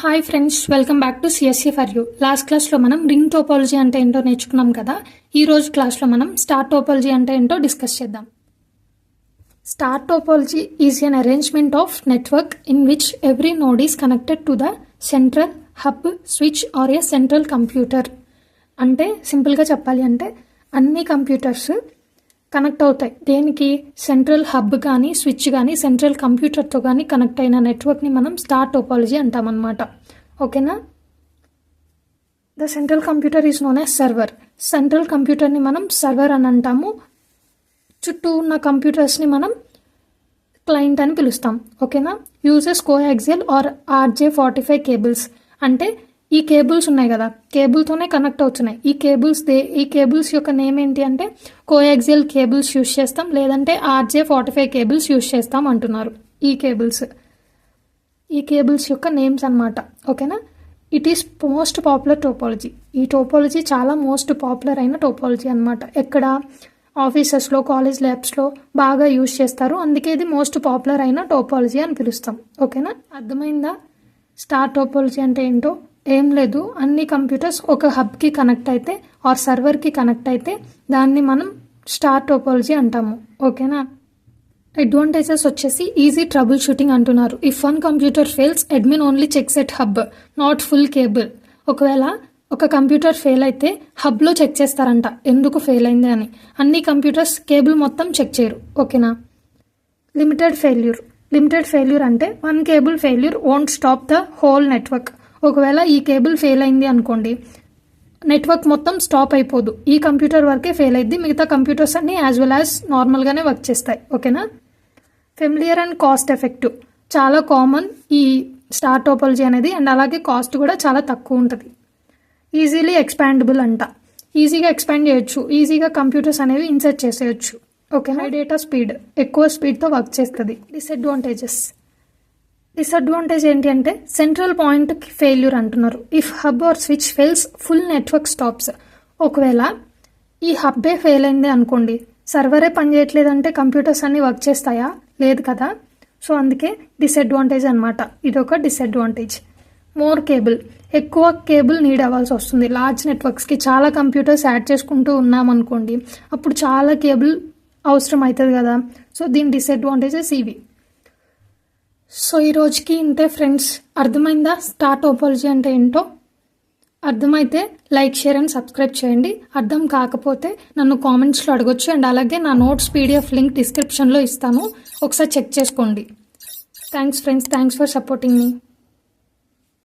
Hi friends, welcome back to CSC for you. Last క్లాస్లో మనం ring topology అంటే ఏంటో నేర్చుకున్నాం కదా. ఈ రోజు క్లాస్లో మనం స్టార్ టోపాలజీ అంటే ఏంటో డిస్కస్ చేద్దాం. Star topology is an arrangement of network in which every node is connected to the central hub, switch or a central computer. అంటే సింపుల్గా చెప్పాలి అంటే అన్ని కంప్యూటర్స్ కనెక్ట్ అవుతాయి. దేనికి? సెంట్రల్ హబ్ కానీ స్విచ్ కానీ సెంట్రల్ కంప్యూటర్తో కానీ కనెక్ట్ అయిన నెట్వర్క్ని మనం స్టార్ టోపాలజీ అంటామన్నమాట. ఓకేనా? The central computer is known as server. Central కంప్యూటర్ని మనం సర్వర్ అని అంటాము. చుట్టూ ఉన్న కంప్యూటర్స్ని మనం క్లయింట్ అని పిలుస్తాం. ఓకేనా? Uses coaxial or RJ45 cables. అంటే ఈ కేబుల్స్ ఉన్నాయి కదా, కేబుల్తోనే కనెక్ట్ అవుతున్నాయి. ఈ కేబుల్స్ యొక్క నేమ్ ఏంటి అంటే కోయాక్సియల్ కేబుల్స్ యూజ్ చేస్తాం, లేదంటే RJ45 కేబుల్స్ యూజ్ చేస్తాం అంటున్నారు. ఈ కేబుల్స్ యొక్క నేమ్స్ అన్నమాట. ఓకేనా? It is most popular topology. ఈ టోపాలజీ చాలా మోస్ట్ పాపులర్ అయిన టోపాలజీ అనమాట. ఎక్కడ? ఆఫీసెస్లో, కాలేజ్ ల్యాబ్స్లో బాగా యూజ్ చేస్తారు. అందుకే ఇది మోస్ట్ పాపులర్ అయిన టోపాలజీ అని పిలుస్తాం. ఓకేనా? అర్థమైందా స్టార్ టోపాలజీ అంటే ఏంటో? ఏం లేదు, అన్ని కంప్యూటర్స్ ఒక హబ్కి కనెక్ట్ అయితే ఆర్ సర్వర్కి కనెక్ట్ అయితే దాన్ని మనం స్టార్ టోపాలజీ అంటాము. ఓకేనా? అడ్వాంటేజెస్ వచ్చేసి ఈజీ ట్రబుల్ షూటింగ్ అంటున్నారు. If one computer fails, admin only checks at hub, not full cable. ఒకవేళ ఒక కంప్యూటర్ ఫెయిల్ అయితే హబ్లో చెక్ చేస్తారంట ఎందుకు ఫెయిల్ అయింది అని. అన్ని కంప్యూటర్స్ కేబుల్ మొత్తం చెక్ చేయరు. ఓకేనా? లిమిటెడ్ ఫెయిల్యూర్ అంటే one cable failure won't stop the whole network. ఒకవేళ ఈ కేబుల్ ఫెయిల్ అయింది అనుకోండి, నెట్వర్క్ మొత్తం స్టాప్ అయిపోదు. ఈ కంప్యూటర్ వరకే ఫెయిల్ అయింది, మిగతా కంప్యూటర్స్ అన్ని యాజ్ వెల్ యాజ్ నార్మల్గానే వర్క్ చేస్తాయి. ఓకేనా? Familiar and cost effective. చాలా కామన్ ఈ స్టార్ టోపాలజీ అనేది, అండ్ అలాగే కాస్ట్ కూడా చాలా తక్కువ ఉంటుంది. ఈజీలీ ఎక్స్పాండబుల్ అంట. ఈజీగా ఎక్స్పాండ్ చేయొచ్చు, ఈజీగా కంప్యూటర్స్ అనేవి ఇన్సర్ట్ చేసేయచ్చు. ఓకే. హై డేటా స్పీడ్, ఎక్కువ స్పీడ్తో వర్క్ చేస్తుంది. డిసడ్వాంటేజ్ ఏంటి అంటే సెంట్రల్ పాయింట్ ఫెయిల్యూర్ అంటున్నారు. If hub are switch fails, full network stops. ఒకవేళ ఈ హబ్బే ఫెయిల్ అయింది అనుకోండి, సర్వరే పనిచేయట్లేదంటే కంప్యూటర్స్ అన్ని వర్క్ చేస్తాయా? లేదు కదా. సో అందుకే డిసడ్వాంటేజ్ అనమాట. ఇదొక డిసడ్వాంటేజ్. మోర్ కేబుల్, ఎక్కువ కేబుల్ నీడ్ అవ్వాల్సి వస్తుంది. లార్జ్ నెట్వర్క్స్కి చాలా కంప్యూటర్స్ యాడ్ చేసుకుంటూ ఉన్నామనుకోండి, అప్పుడు చాలా కేబుల్ అవసరం అవుతుంది కదా. సో దీని డిసడ్వాంటేజెస్ ఇవి. సో ఈ రోజుకి ఇంతే ఫ్రెండ్స్. అర్థమైందా స్టార్ టోపాలజీ అంటే ఏంటో? అర్థమైతే లైక్, షేర్ అండ్ సబ్స్క్రైబ్ చేయండి. అర్థం కాకపోతే నన్ను కామెంట్స్లో అడగొచ్చు, అండ్ అలాగే నా నోట్స్ PDF లింక్ డిస్క్రిప్షన్లో ఇస్తాను, ఒకసారి చెక్ చేసుకోండి. Thanks friends, thanks for supporting me.